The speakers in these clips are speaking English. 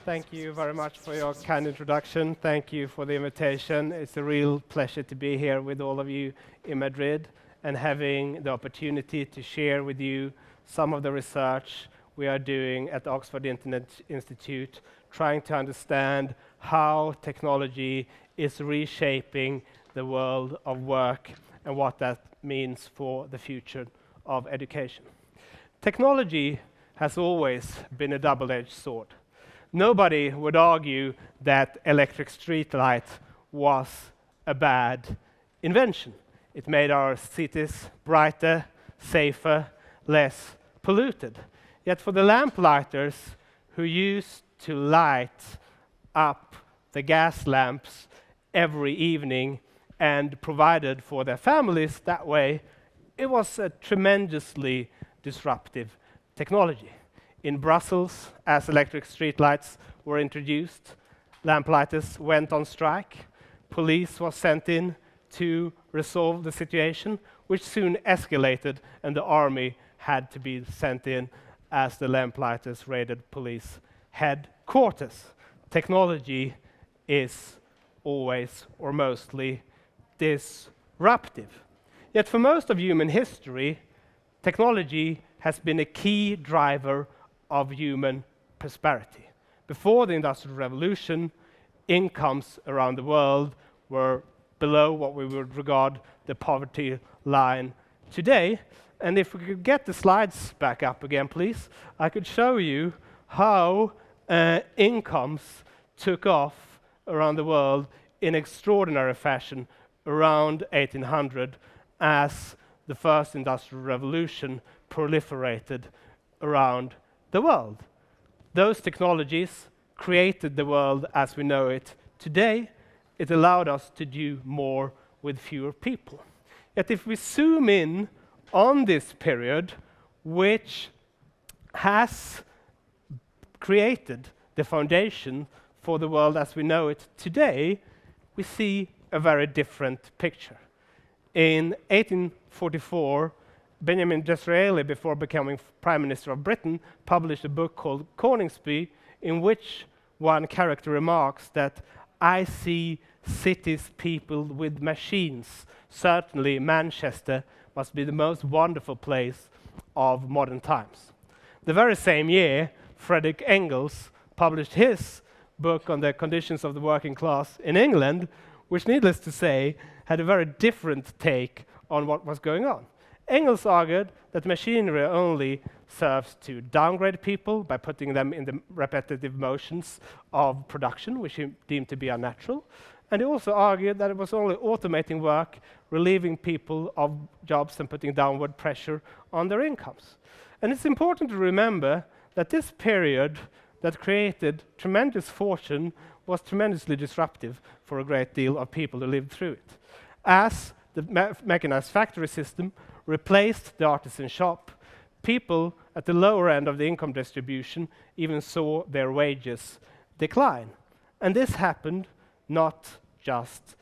Thank you very much for your kind introduction. Thank you for the invitation. It's a real pleasure to be here with all of you in Madrid and having the opportunity to share with you some of the research we are doing at the Oxford Internet Institute, trying to understand how technology is reshaping the world of work and what that means for the future of education. Technology has always been a double-edged sword. Nobody would argue that electric streetlight was a bad invention. It made our cities brighter, safer, less polluted. Yet for the lamplighters who used to light up the gas lamps every evening and provided for their families that way, it was a tremendously disruptive technology. In Brussels, as electric streetlights were introduced, lamplighters went on strike. Police was sent in to resolve the situation, which soon escalated, and the army had to be sent in as the lamplighters raided police headquarters. Technology is always or mostly disruptive. Yet for most of human history, technology has been a key driver of human prosperity. Before the Industrial Revolution, incomes around the world were below what we would regard the poverty line today. And if we could get the slides back up again, please, I could show you how incomes took off around the world in extraordinary fashion around 1800 as the first Industrial Revolution proliferated around the world. Those technologies created the world as we know it today. It allowed us to do more with fewer people. Yet if we zoom in on this period, which has created the foundation for the world as we know it today, we see a very different picture. In 1844, Benjamin Disraeli, before becoming Prime Minister of Britain, published a book called Coningsby, in which one character remarks that I see cities peopled with machines. Certainly Manchester must be the most wonderful place of modern times. The very same year, Frederick Engels published his book on the conditions of the working class in England, which, needless to say, had a very different take on what was going on. Engels argued that machinery only serves to downgrade people by putting them in the repetitive motions of production, which he deemed to be unnatural. And he also argued that it was only automating work, relieving people of jobs and putting downward pressure on their incomes. And it's important to remember that this period that created tremendous fortune was tremendously disruptive for a great deal of people who lived through it. As the mechanized factory system replaced the artisan shop, people at the lower end of the income distribution even saw their wages decline. And this happened not just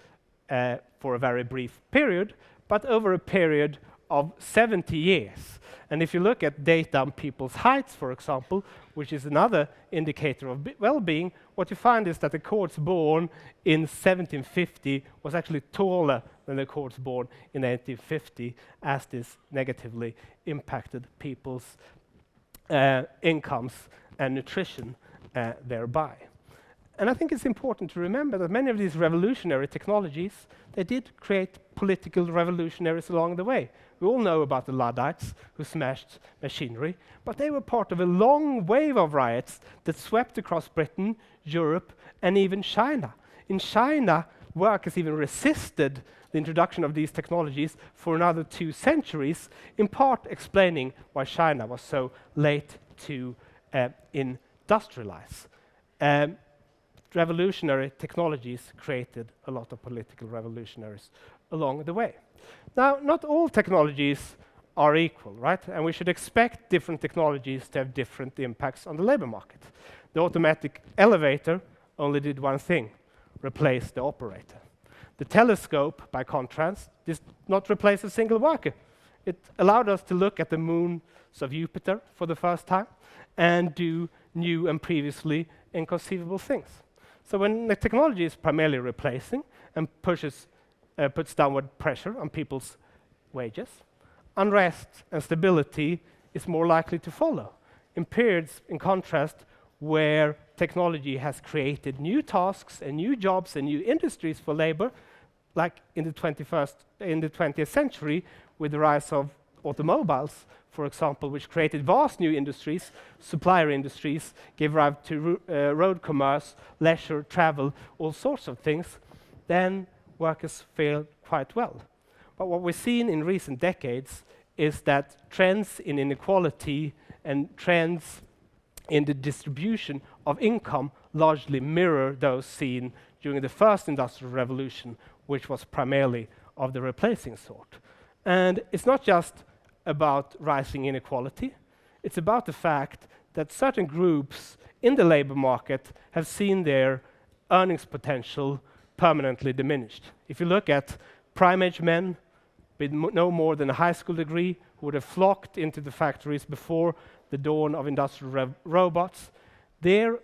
for a very brief period, but over a period of 70 years. And if you look at data on people's heights, for example, which is another indicator of well-being, what you find is that the cohorts born in 1750 was actually taller than the cohorts born in 1850, as this negatively impacted people's incomes and nutrition thereby. And I think it's important to remember that many of these revolutionary technologies, they did create political revolutionaries along the way. We all know about the Luddites who smashed machinery, but they were part of a long wave of riots that swept across Britain, Europe, and even China. In China, workers even resisted the introduction of these technologies for another 2 centuries, in part explaining why China was so late to industrialize. Revolutionary technologies created a lot of political revolutionaries along the way. Now, not all technologies are equal, right? And we should expect different technologies to have different impacts on the labor market. The automatic elevator only did one thing: replace the operator. The telescope, by contrast, did not replace a single worker. It allowed us to look at the moons of Jupiter for the first time and do new and previously inconceivable things. So when the technology is primarily replacing and puts downward pressure on people's wages, unrest and stability is more likely to follow. In periods, in contrast, where technology has created new tasks and new jobs and new industries for labor, like in the 20th century, with the rise of automobiles, for example, which created vast new industries, supplier industries, gave rise to road commerce, leisure, travel, all sorts of things, then workers fared quite well. But what we've seen in recent decades is that trends in inequality and trends in the distribution of income largely mirror those seen during the first industrial revolution, which was primarily of the replacing sort. And it's not just about rising inequality, it's about the fact that certain groups in the labor market have seen their earnings potential permanently diminished. If you look at prime-age men with no more than a high school degree who would have flocked into the factories before the dawn of industrial robots, their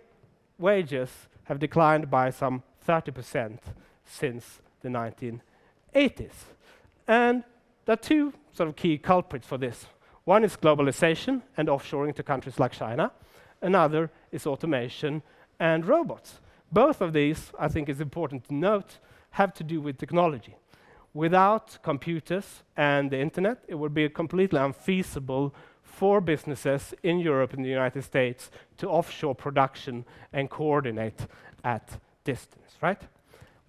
wages have declined by some 30% since the 1980s. And there are two sort of key culprits for this. One is globalization and offshoring to countries like China. Another is automation and robots. Both of these, I think is important to note, have to do with technology. Without computers and the internet, it would be completely unfeasible for businesses in Europe and the United States to offshore production and coordinate at distance, right?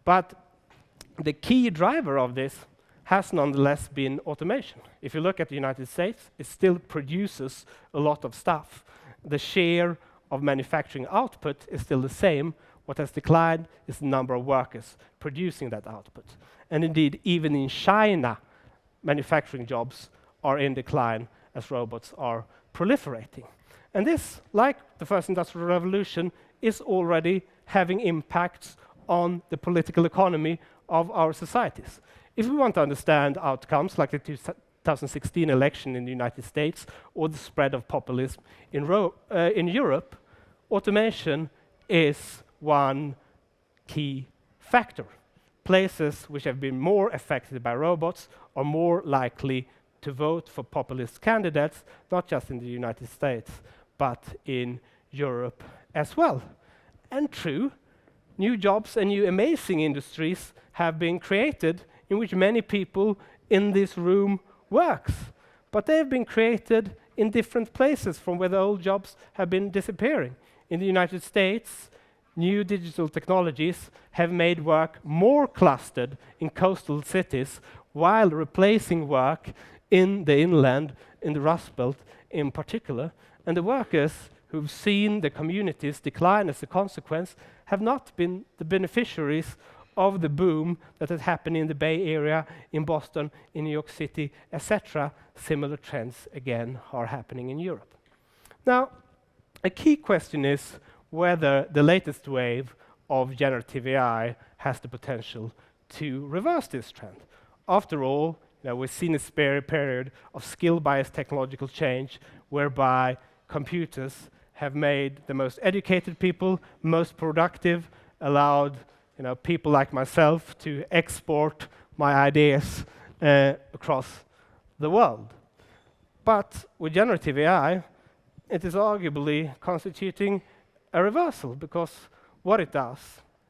But the key driver of this has nonetheless been automation. If you look at the United States, it still produces a lot of stuff. The share of manufacturing output is still the same. What has declined is the number of workers producing that output. And indeed, even in China, manufacturing jobs are in decline as robots are proliferating. And this, like the first industrial revolution, is already having impacts on the political economy of our societies. If we want to understand outcomes like the 2016 election in the United States or the spread of populism in Europe, automation is one key factor. Places which have been more affected by robots are more likely to vote for populist candidates, not just in the United States, but in Europe as well. And true, new jobs and new amazing industries have been created in which many people in this room works. But they have been created in different places from where the old jobs have been disappearing. In the United States, new digital technologies have made work more clustered in coastal cities while replacing work in the inland, in the Rust Belt in particular. And the workers who've seen the communities decline as a consequence have not been the beneficiaries of the boom that has happened in the Bay Area, in Boston, in New York City, etc. Similar trends, again, are happening in Europe. Now, a key question is whether the latest wave of generative AI has the potential to reverse this trend. After all, we've seen a period of skill-biased technological change whereby computers have made the most educated people most productive, allowed people like myself to export my ideas across the world. But with generative AI, it is arguably constituting a reversal, because what it does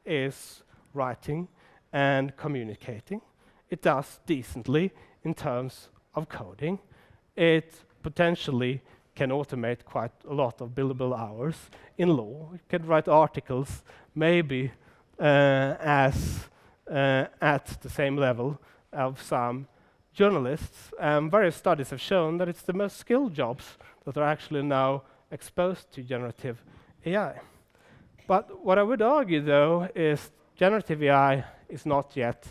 is writing and communicating. It does decently in terms of coding. It potentially can automate quite a lot of billable hours in law. It can write articles, maybe at the same level of some journalists. Various studies have shown that it's the most skilled jobs that are actually now exposed to generative AI. But what I would argue, though, is generative AI is not yet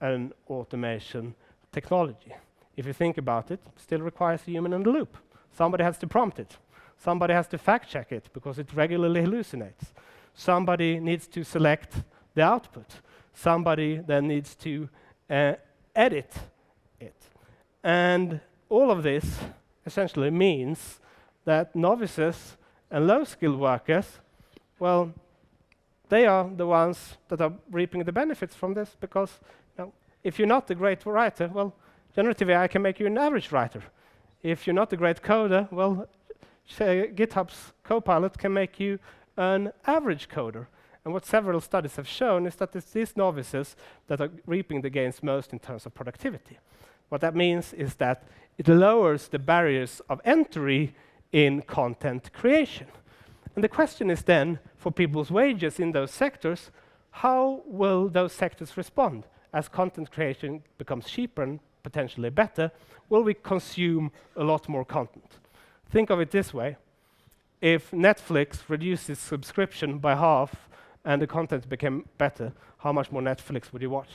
an automation technology. If you think about it, it still requires a human in the loop. Somebody has to prompt it. Somebody has to fact-check it because it regularly hallucinates. Somebody needs to select the output. Somebody then needs to edit it. And all of this essentially means that novices And low-skilled workers, well, they are the ones that are reaping the benefits from this, because if you're not a great writer, well, generative AI can make you an average writer. If you're not a great coder, well, GitHub's Copilot can make you an average coder. And what several studies have shown is that it's these novices that are reaping the gains most in terms of productivity. What that means is that it lowers the barriers of entry in content creation. And the question is then, for people's wages in those sectors, how will those sectors respond? As content creation becomes cheaper and potentially better, will we consume a lot more content? Think of it this way. If Netflix reduces subscription by half and the content became better, how much more Netflix would you watch?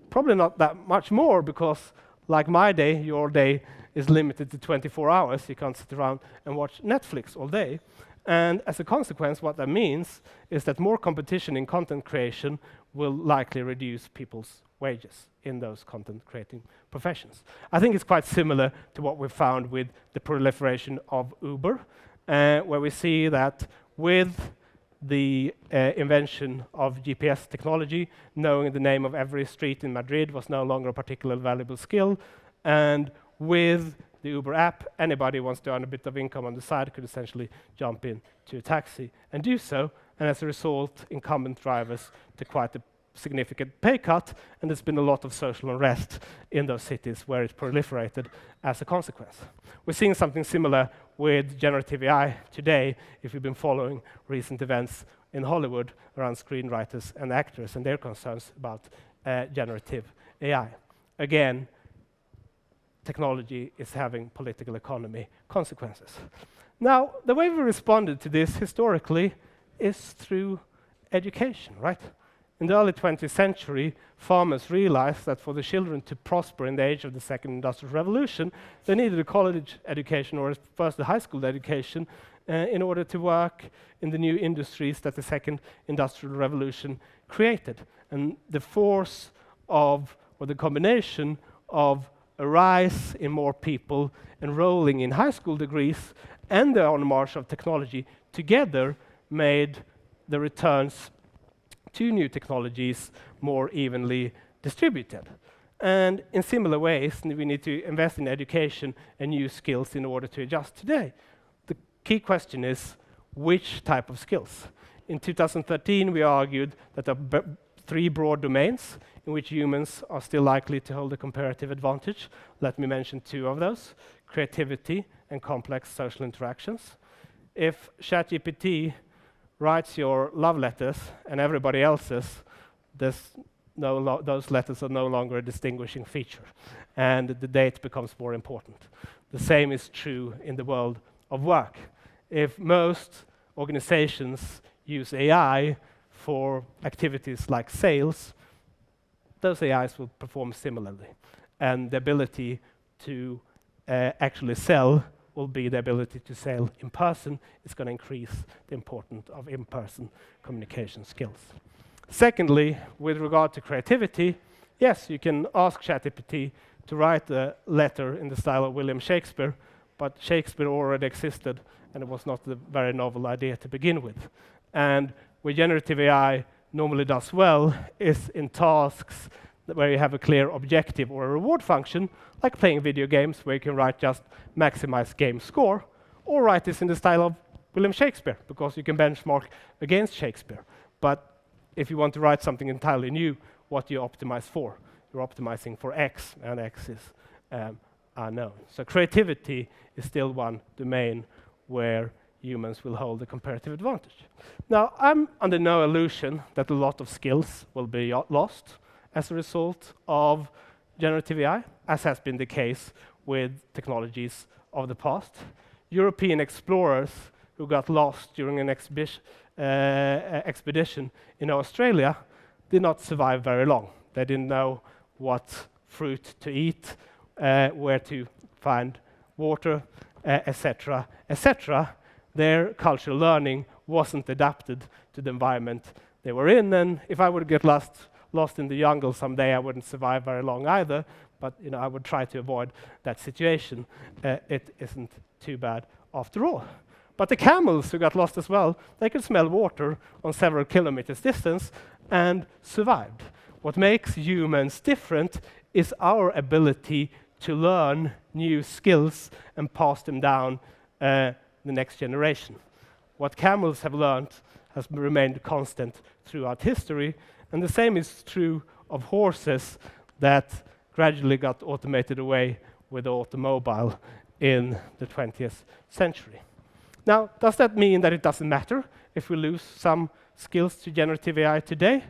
Probably not that much more, because like my day, your day is limited to 24 hours. You can't sit around and watch Netflix all day. And as a consequence, what that means is that more competition in content creation will likely reduce people's wages in those content creating professions. I think it's quite similar to what we found with the proliferation of Uber, where we see that with the invention of GPS technology, knowing the name of every street in Madrid was no longer a particularly valuable skill. And with the Uber app, anybody who wants to earn a bit of income on the side could essentially jump into a taxi and do so. And as a result, incumbent drivers took quite a significant pay cut, and there's been a lot of social unrest in those cities where it proliferated as a consequence. We're seeing something similar with generative AI today, if you've been following recent events in Hollywood around screenwriters and actors and their concerns about generative AI. Again, technology is having political economy consequences. Now, the way we responded to this historically is through education, right? In the early 20th century, farmers realized that for the children to prosper in the age of the Second Industrial Revolution, they needed a college education, or first a high school education, in order to work in the new industries that the Second Industrial Revolution created. And the force of, or the combination of a rise in more people enrolling in high school degrees and the on-march of technology together made the returns to new technologies more evenly distributed. And in similar ways, we need to invest in education and new skills in order to adjust today. The key question is, which type of skills? In 2013, we argued that there are three broad domains in which humans are still likely to hold a comparative advantage. Let me mention two of those: creativity and complex social interactions. If ChatGPT writes your love letters and everybody else's, those letters are no longer a distinguishing feature, and the date becomes more important. The same is true in the world of work. If most organizations use AI for activities like sales, those AIs will perform similarly, and the ability to actually sell will be the ability to sell in person. It's going to increase the importance of in-person communication skills. Secondly, with regard to creativity, yes, you can ask ChatGPT to write a letter in the style of William Shakespeare, but Shakespeare already existed, and it was not a very novel idea to begin with. And where generative AI normally does well is in tasks where you have a clear objective or a reward function, like playing video games, where you can write just maximize game score, or write this in the style of William Shakespeare, because you can benchmark against Shakespeare. But if you want to write something entirely new, what do you optimize for? You're optimizing for X, and X is unknown. So creativity is still one domain where humans will hold a comparative advantage. Now, I'm under no illusion that a lot of skills will be lost as a result of generative AI, as has been the case with technologies of the past. European explorers who got lost during an expedition in Australia did not survive very long. They didn't know what fruit to eat, where to find water, etc., etc. Their cultural learning wasn't adapted to the environment they were in, and if I would get lost in the jungle someday, I wouldn't survive very long either, but I would try to avoid that situation. It isn't too bad after all. But the camels who got lost as well, they could smell water on several kilometers distance and survived. What makes humans different is our ability to learn new skills and pass them down the next generation. What camels have learned has remained constant throughout history, and the same is true of horses that gradually got automated away with the automobile in the 20th century. Now, does that mean that it doesn't matter if we lose some skills to generative AI today?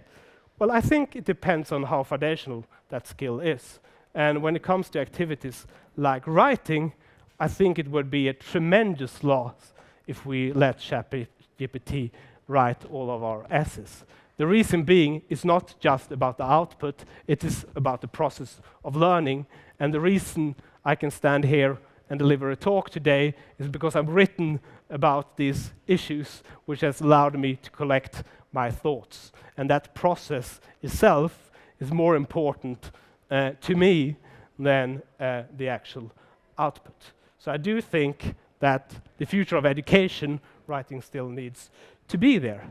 Well, I think it depends on how foundational that skill is. And when it comes to activities like writing, I think it would be a tremendous loss if we let ChatGPT write all of our essays. The reason being is not just about the output, it is about the process of learning. And the reason I can stand here and deliver a talk today is because I've written about these issues, which has allowed me to collect my thoughts. And that process itself is more important to me than the actual output. So I do think that the future of education, writing still needs to be there.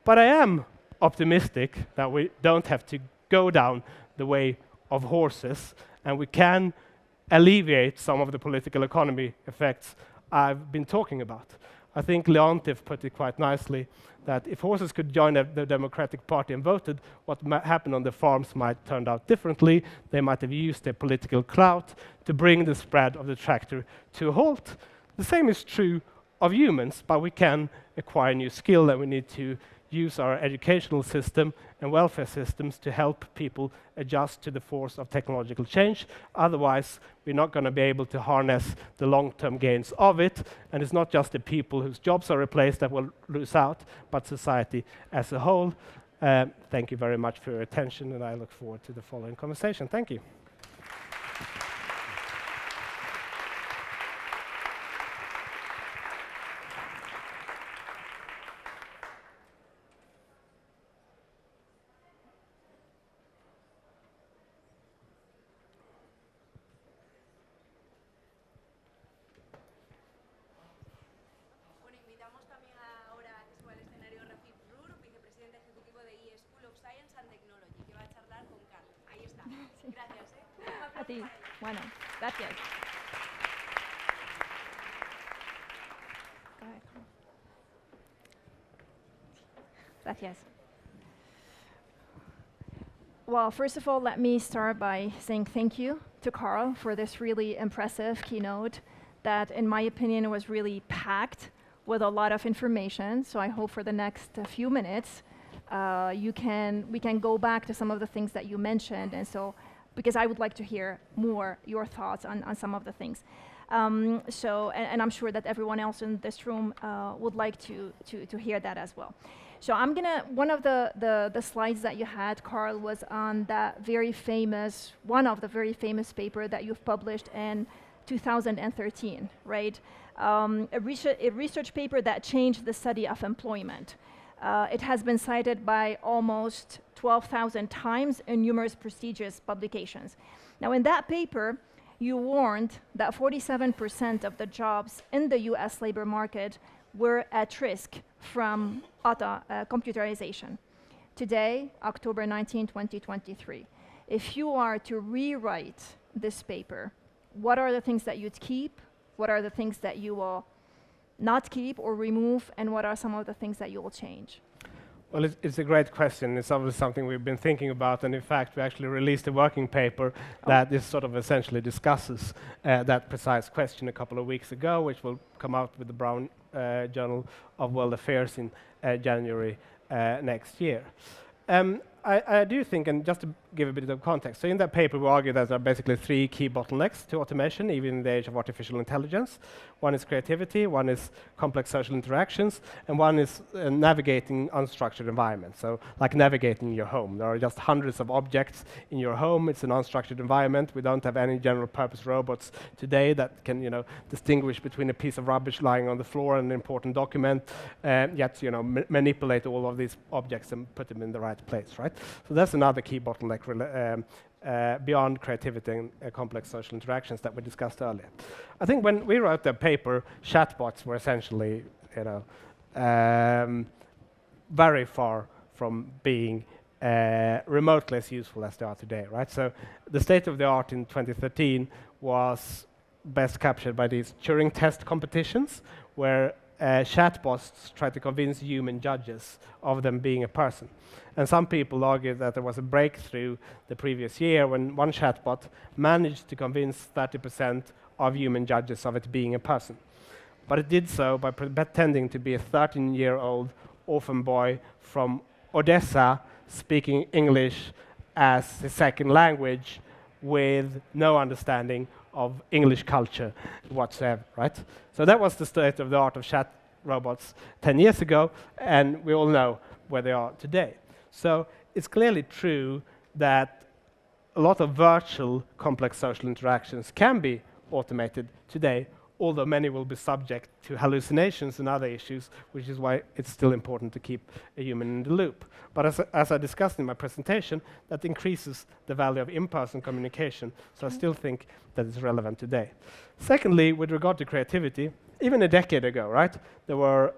But I am optimistic that we don't have to go down the way of horses, and we can alleviate some of the political economy effects I've been talking about. I think Leontief put it quite nicely that if horses could join the Democratic Party and voted, what might happen on the farms might turn out differently. They might have used their political clout to bring the spread of the tractor to a halt. The same is true of humans, but we can acquire new skill, and we need to use our educational system and welfare systems to help people adjust to the force of technological change. Otherwise, we're not going to be able to harness the long-term gains of it, and it's not just the people whose jobs are replaced that will lose out, but society as a whole. Thank you very much for your attention, and I look forward to the following conversation. Thank you. A ti. Bueno, gracias. Gracias. Well, first of all, let me start by saying thank you to Carl for this really impressive keynote that, in my opinion, was really packed with a lot of information. So I hope for the next few minutes we can go back to some of the things that you mentioned, and so because I would like to hear more your thoughts on some of the things. And I'm sure that everyone else in this room would like to hear that as well. So I'm gonna, one of the slides that you had, Carl, was on that very famous, one of the very famous paper that you've published in 2013, right? A research paper that changed the study of employment. It has been cited by almost 12,000 times in numerous prestigious publications. Now, in that paper, you warned that 47% of the jobs in the US labor market were at risk from computerization. Today, October 19, 2023, if you are to rewrite this paper, what are the things that you'd keep? What are the things that you will not keep or remove, and what are some of the things that you will change? Well, it's a great question. It's obviously something we've been thinking about, and in fact, we actually released a working paper that this sort of essentially discusses that precise question a couple of weeks ago, which will come out with the Brown Journal of World Affairs in January next year. I do think, and just to give a bit of context, so in that paper we argue that there are basically three key bottlenecks to automation, even in the age of artificial intelligence. One is creativity, one is complex social interactions, and one is navigating unstructured environments, so like navigating your home. There are just hundreds of objects in your home. It's an unstructured environment. We don't have any general purpose robots today that can distinguish between a piece of rubbish lying on the floor and an important document, yet manipulate all of these objects and put them in the right place, right? So that's another key bottleneck beyond creativity and complex social interactions that we discussed earlier. I think when we wrote the paper, chatbots were essentially very far from being remotely as useful as they are today, right? So the state of the art in 2013 was best captured by these Turing test competitions, where chatbots try to convince human judges of them being a person. And some people argue that there was a breakthrough the previous year when one chatbot managed to convince 30% of human judges of it being a person. But it did so by pretending to be a 13-year-old orphan boy from Odessa speaking English as his second language with no understanding of English culture whatsoever, right? So that was the state of the art of chat robots 10 years ago, and we all know where they are today. So it's clearly true that a lot of virtual complex social interactions can be automated today, although many will be subject to hallucinations and other issues, which is why it's still important to keep a human in the loop. But as I discussed in my presentation, that increases the value of in-person communication, so I still think that it's relevant today. Secondly, with regard to creativity, even a decade ago, right, there were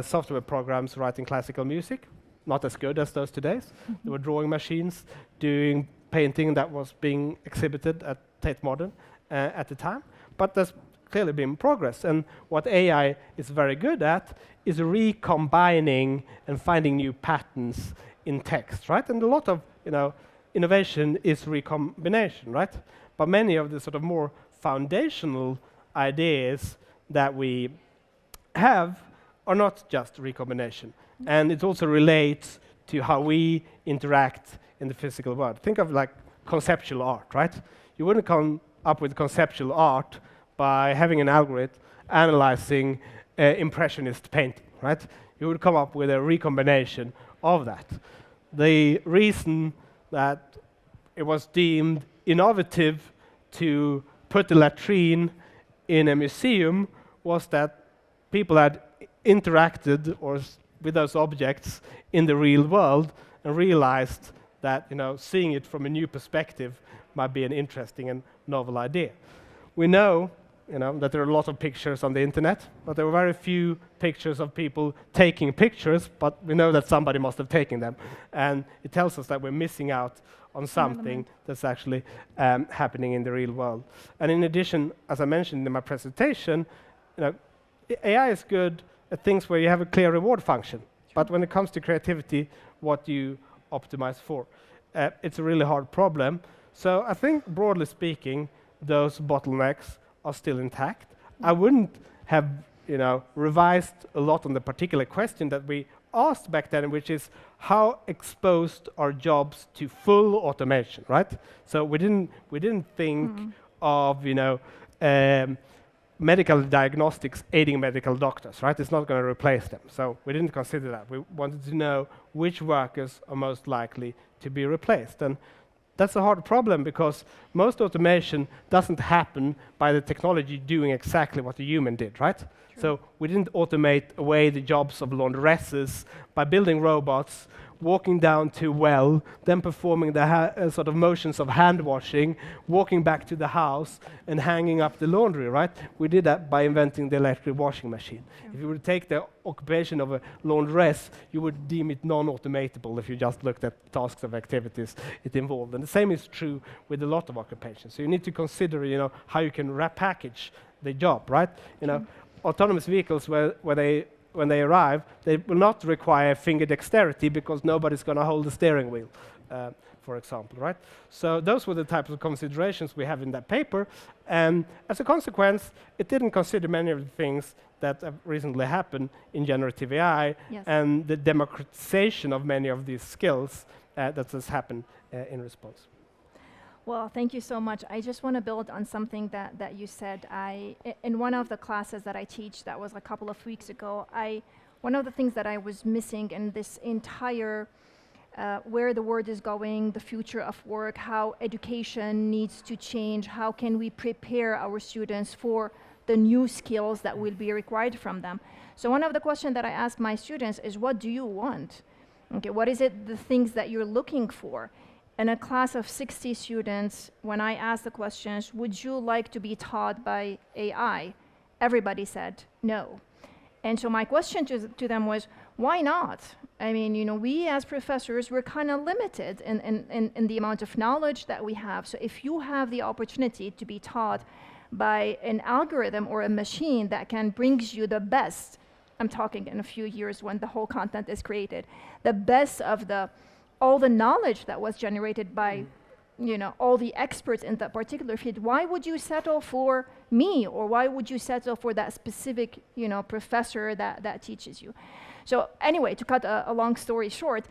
software programs writing classical music, not as good as those today. There were drawing machines doing painting that was being exhibited at Tate Modern at the time, but there's clearly been progress. And what AI is very good at is recombining and finding new patterns in text, right? And a lot of innovation is recombination, right? But many of the sort of more foundational ideas that we have are not just recombination. And it also relates to how we interact in the physical world. Think of like conceptual art, right? You wouldn't come up with conceptual art by having an algorithm analyzing impressionist painting, right? You would come up with a recombination of that. The reason that it was deemed innovative to put a latrine in a museum was that people had interacted with those objects in the real world and realized that seeing it from a new perspective might be an interesting and novel idea. We know that there are a lot of pictures on the internet, but there were very few pictures of people taking pictures, but we know that somebody must have taken them. And it tells us that we're missing out on something that's actually happening in the real world. And in addition, as I mentioned in my presentation, AI is good at things where you have a clear reward function. But when it comes to creativity, what do you optimize for? It's a really hard problem. So I think, broadly speaking, those bottlenecks are still intact. I wouldn't have revised a lot on the particular question that we asked back then, which is how exposed are jobs to full automation, right? So we didn't think of medical diagnostics aiding medical doctors, right? It's not going to replace them. So we didn't consider that. We wanted to know which workers are most likely to be replaced. And that's a hard problem because most automation doesn't happen by the technology doing exactly what the human did, right? True. So we didn't automate away the jobs of laundresses by building robots, walking down to a well, then performing the sort of motions of hand washing, walking back to the house and hanging up the laundry, right? We did that by inventing the electric washing machine. True. If you would take the occupation of a laundress, you would deem it non-automatable if you just looked at tasks of activities it involved. And the same is true with a lot of occupations. So you need to consider, how you can repackage the job, right? Autonomous vehicles when they arrive, they will not require finger dexterity because nobody's going to hold the steering wheel, for example, right? So those were the types of considerations we have in that paper. And as a consequence, it didn't consider many of the things that have recently happened in generative AI and the democratization of many of these skills that has happened in response. Well, thank you so much. I just want to build on something that you said. In one of the classes that I teach, that was a couple of weeks ago, one of the things that I was missing in this entire where the world is going, the future of work, how education needs to change, how can we prepare our students for the new skills that will be required from them. So one of the questions that I ask my students is, what do you want? Okay, what is it, the things that you're looking for? In a class of 60 students, when I asked the questions, would you like to be taught by AI? Everybody said no. And so my question to them was, why not? I mean, we as professors, we're kind of limited in the amount of knowledge that we have. So if you have the opportunity to be taught by an algorithm or a machine that can bring you the best, I'm talking in a few years when the whole content is created, the best of all the knowledge that was generated by all the experts in that particular field, why would you settle for me, or why would you settle for that specific professor that teaches you? So anyway, to cut a long story short,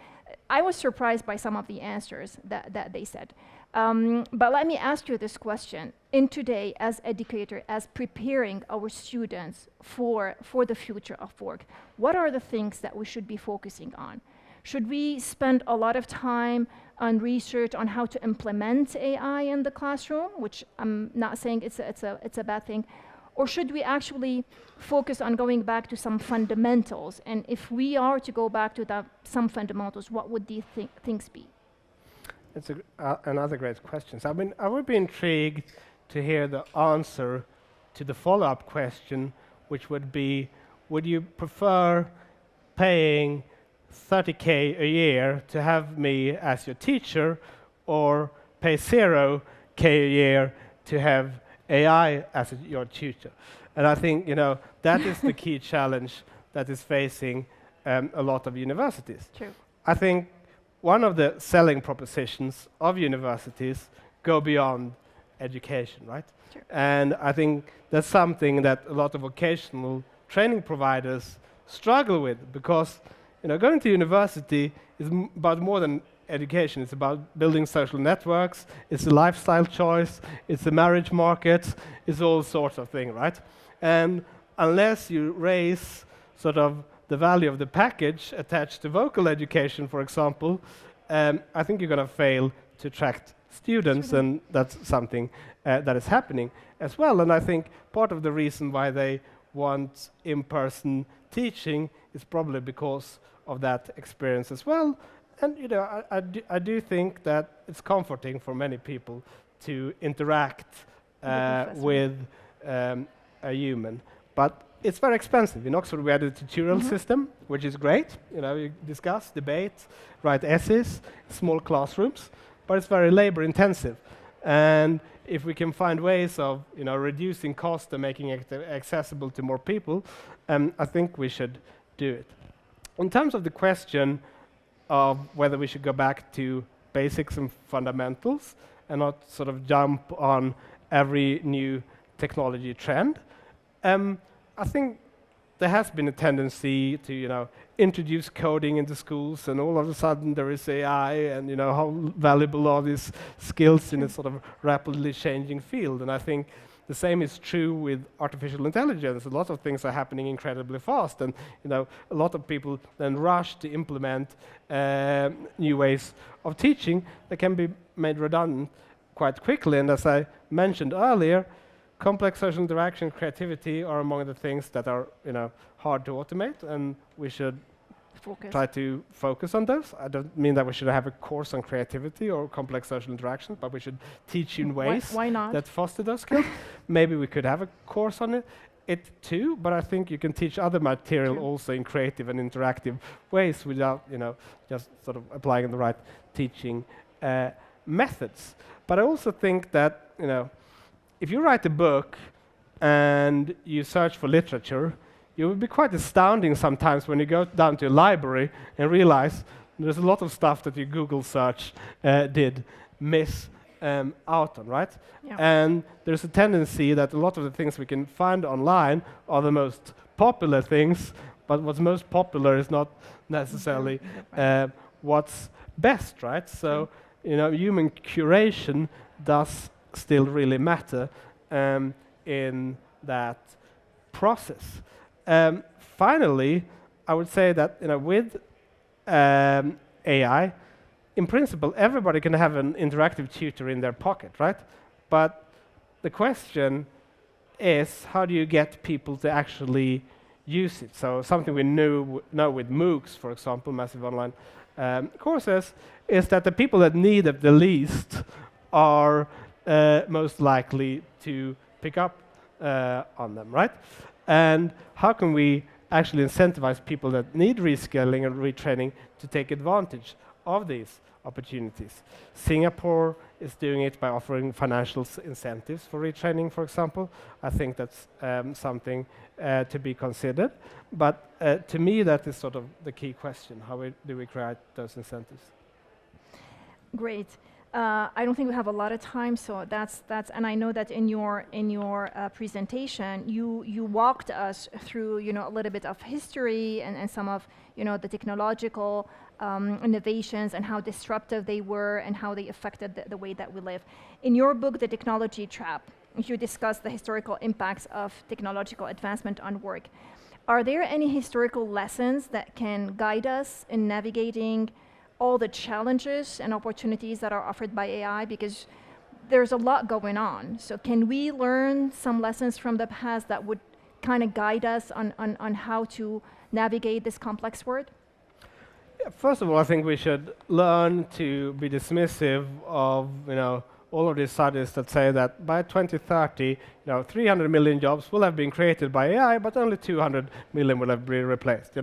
I was surprised by some of the answers that they said. But let me ask you this question. In today, as educator, as preparing our students for the future of work, what are the things that we should be focusing on? Should we spend a lot of time on research on how to implement AI in the classroom, which I'm not saying it's a bad thing, or should we actually focus on going back to some fundamentals? And if we are to go back to some fundamentals, what would these things be? It's another great question. So, I mean, I would be intrigued to hear the answer to the follow-up question, which would be, would you prefer paying 30K a year to have me as your teacher, or pay 0K a year to have AI as your tutor? And I think that is the key challenge that is facing a lot of universities. True. I think one of the selling propositions of universities go beyond education, right? Sure. And I think that's something that a lot of vocational training providers struggle with, because going to university is about more than education. It's about building social networks, it's a lifestyle choice, it's a marriage market, it's all sorts of things, right? And unless you raise sort of the value of the package attached to vocal education, for example, I think you're going to fail to attract students, and that's something that is happening as well. And I think part of the reason why they want in-person teaching is probably because of that experience as well. And I do think that it's comforting for many people to interact with a human, but it's very expensive. In Oxford, we had a tutorial system, which is great. You discuss, debate, write essays, small classrooms, but it's very labor-intensive. And if we can find ways of reducing cost and making it accessible to more people, I think we should do it. In terms of the question of whether we should go back to basics and fundamentals and not sort of jump on every new technology trend, I think there has been a tendency to introduce coding into schools, and all of a sudden there is AI, and how valuable are these skills in a sort of rapidly changing field. And I think the same is true with artificial intelligence. A lot of things are happening incredibly fast, and a lot of people then rush to implement new ways of teaching that can be made redundant quite quickly. And as I mentioned earlier, complex social interaction, creativity are among the things that are hard to automate, and we should try to focus on those. I don't mean that we should have a course on creativity or complex social interaction, but we should teach in ways why not? that foster those skills. Maybe we could have a course on it too, but I think you can teach other material also in creative and interactive ways without just sort of applying the right teaching methods. But I also think that if you write a book and you search for literature, it would be quite astounding sometimes when you go down to a library and realize there's a lot of stuff that your Google search did miss out on, right? Yeah. And there's a tendency that a lot of the things we can find online are the most popular things, but what's most popular is not necessarily what's best, right? So, human curation does still really matter in that process. Finally, I would say that with AI, in principle, everybody can have an interactive tutor in their pocket, right? But the question is, how do you get people to actually use it? So something we know with MOOCs, for example, massive online courses, is that the people that need it the least are most likely to pick up on them, right? And how can we actually incentivize people that need reskilling and retraining to take advantage of these opportunities. Singapore is doing it by offering financial incentives for retraining, for example. I think that's something to be considered. But to me, that is sort of the key question. How do we create those incentives? Great. I don't think we have a lot of time, so that's and I know that in your presentation you walked us through a little bit of history and some of the technological innovations and how disruptive they were and how they affected the way that we live. In your book, The Technology Trap, you discuss the historical impacts of technological advancement on work. Are there any historical lessons that can guide us in navigating all the challenges and opportunities that are offered by AI? Because there's a lot going on. So can we learn some lessons from the past that would kind of guide us on how to navigate this complex world? First of all, I think we should learn to be dismissive of all of these studies that say that by 2030, 300 million jobs will have been created by AI, but only 200 million will have been replaced.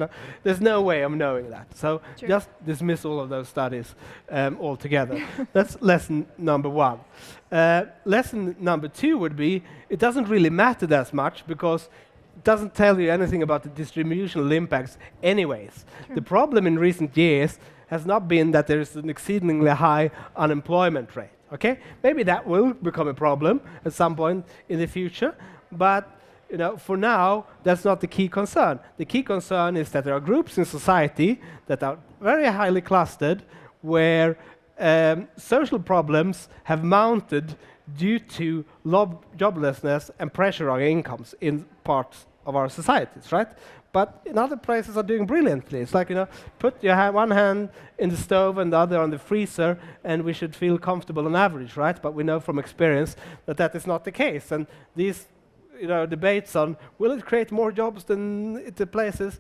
There's no way of knowing that. So Sure. just dismiss all of those studies altogether. That's lesson number one. Lesson number two would be it doesn't really matter that much because it doesn't tell you anything about the distributional impacts anyways. Sure. The problem in recent years has not been that there is an exceedingly high unemployment rate. Okay, maybe that will become a problem at some point in the future, but for now, that's not the key concern. The key concern is that there are groups in society that are very highly clustered, where social problems have mounted due to joblessness and pressure on incomes in parts of our societies, right? But in other places are doing brilliantly. It's like, put your one hand in the stove and the other on the freezer, and we should feel comfortable on average, right? But we know from experience that that is not the case. And these, debates on will it create more jobs than the places,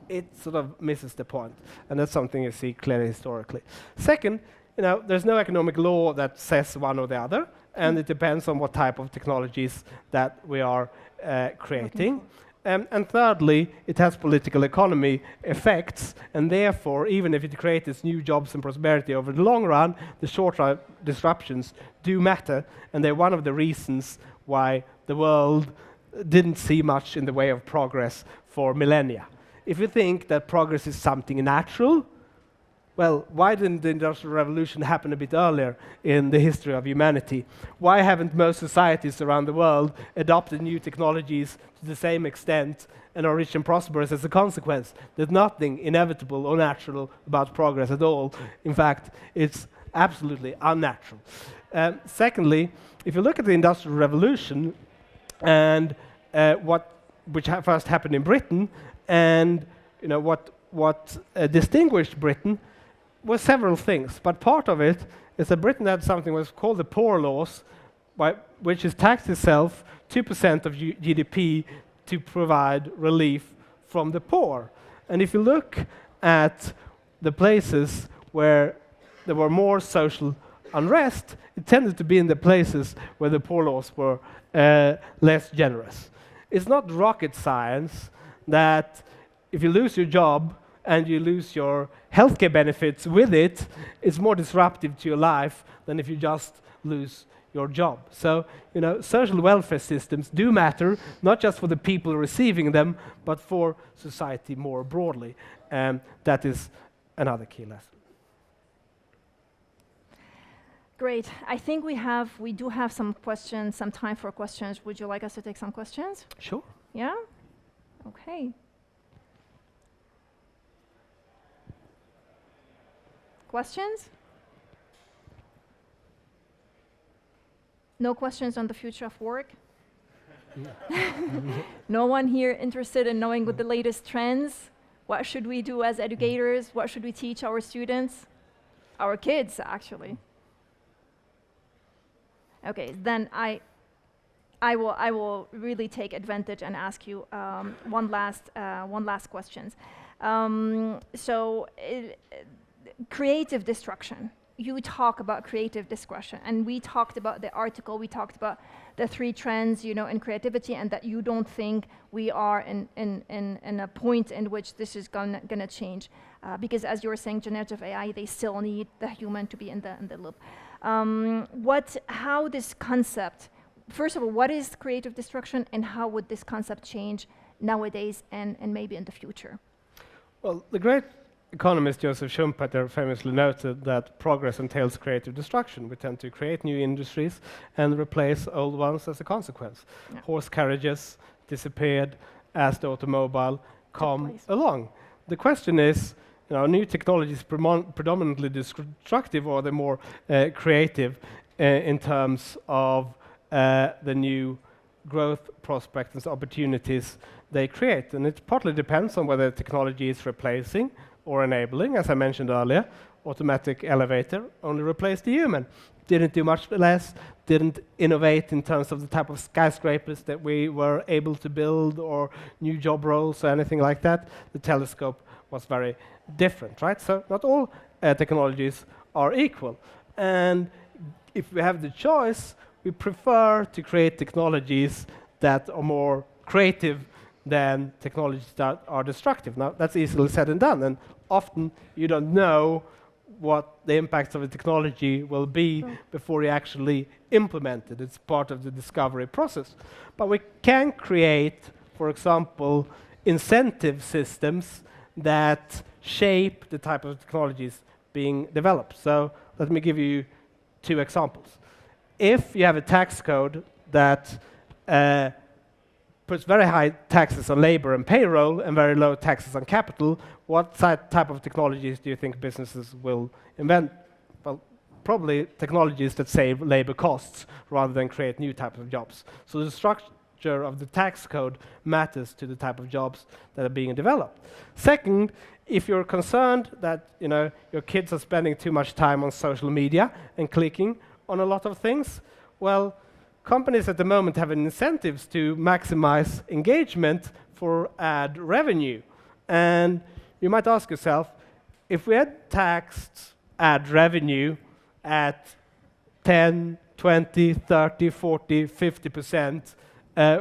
it sort of misses the point. And that's something you see clearly historically. Second, there's no economic law that says one or the other, and it depends on what type of technologies that we are creating. And thirdly, it has political economy effects, and therefore, even if it creates new jobs and prosperity over the long run, the short-run disruptions do matter, and they're one of the reasons why the world didn't see much in the way of progress for millennia. If you think that progress is something natural, well, why didn't the Industrial Revolution happen a bit earlier in the history of humanity? Why haven't most societies around the world adopted new technologies to the same extent and are rich and prosperous as a consequence? There's nothing inevitable or natural about progress at all. In fact, it's absolutely unnatural. Secondly, if you look at the Industrial Revolution and which first happened in Britain, and what distinguished Britain were several things, but part of it is that Britain had something that was called the Poor Laws, which is taxed itself 2% of GDP to provide relief from the poor. And if you look at the places where there were more social unrest, it tended to be in the places where the poor laws were less generous. It's not rocket science that if you lose your job and you lose your healthcare benefits with it, it's more disruptive to your life than if you just lose your job. So, social welfare systems do matter, not just for the people receiving them, but for society more broadly. And that is another key lesson. Great. I think we do have some questions, some time for questions. Would you like us to take some questions? Sure. Yeah? Okay. Questions? No questions on the future of work? No one here interested in knowing what the latest trends? What should we do as educators? What should we teach our students? Our kids, actually. Okay, then I will really take advantage and ask you one last question. Creative destruction. You talk about creative destruction, and we talked about the article. We talked about the three trends, you know, in creativity, and that you don't think we are in a point in which this is gonna change. Because as you were saying, generative AI, they still need the human to be in the loop. How this concept, first of all, what is creative destruction, and how would this concept change nowadays and maybe in the future? Well, the great economist Joseph Schumpeter famously noted that progress entails creative destruction. We tend to create new industries and replace old ones as a consequence. Yeah. Horse carriages disappeared as the automobile come place. along. The question is, you know, new technologies predominantly destructive, or they're more creative in terms of the new growth prospects and opportunities they create. And it partly depends on whether technology is replacing or enabling. As I mentioned earlier, automatic elevator only replaced the human. Didn't do much less, didn't innovate in terms of the type of skyscrapers that we were able to build, or new job roles or anything like that. The telescope was very different, right? So not all technologies are equal. And if we have the choice, we prefer to create technologies that are more creative than technologies that are destructive. Now, that's easily said and done, and often you don't know what the impacts of a technology will be before you actually implement it. It's part of the discovery process. But we can create, for example, incentive systems that shape the type of technologies being developed. So let me give you two examples. If you have a tax code that puts very high taxes on labor and payroll and very low taxes on capital, what type of technologies do you think businesses will invent? Well, probably technologies that save labor costs rather than create new types of jobs. So the structure of the tax code matters to the type of jobs that are being developed. Second, if you're concerned that, you know, your kids are spending too much time on social media and clicking on a lot of things, well, companies at the moment have incentives to maximize engagement for ad revenue. And you might ask yourself, if we had taxed ad revenue at 10, 20, 30, 40, 50%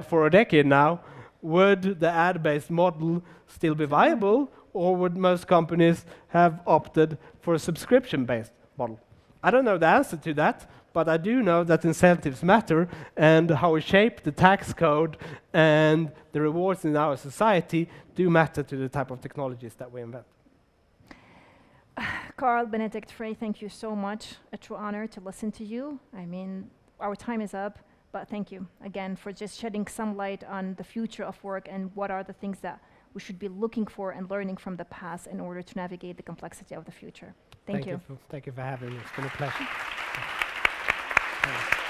for a decade now, would the ad-based model still be viable, or would most companies have opted for a subscription-based model? I don't know the answer to that, but I do know that incentives matter, and how we shape the tax code and the rewards in our society do matter to the type of technologies that we invent. Carl Benedikt Frey, thank you so much. A true honor to listen to you. I mean, our time is up, but thank you again for just shedding some light on the future of work and what are the things that we should be looking for and learning from the past in order to navigate the complexity of the future. Thank you. Thank you for having me. It's been a pleasure. Thanks.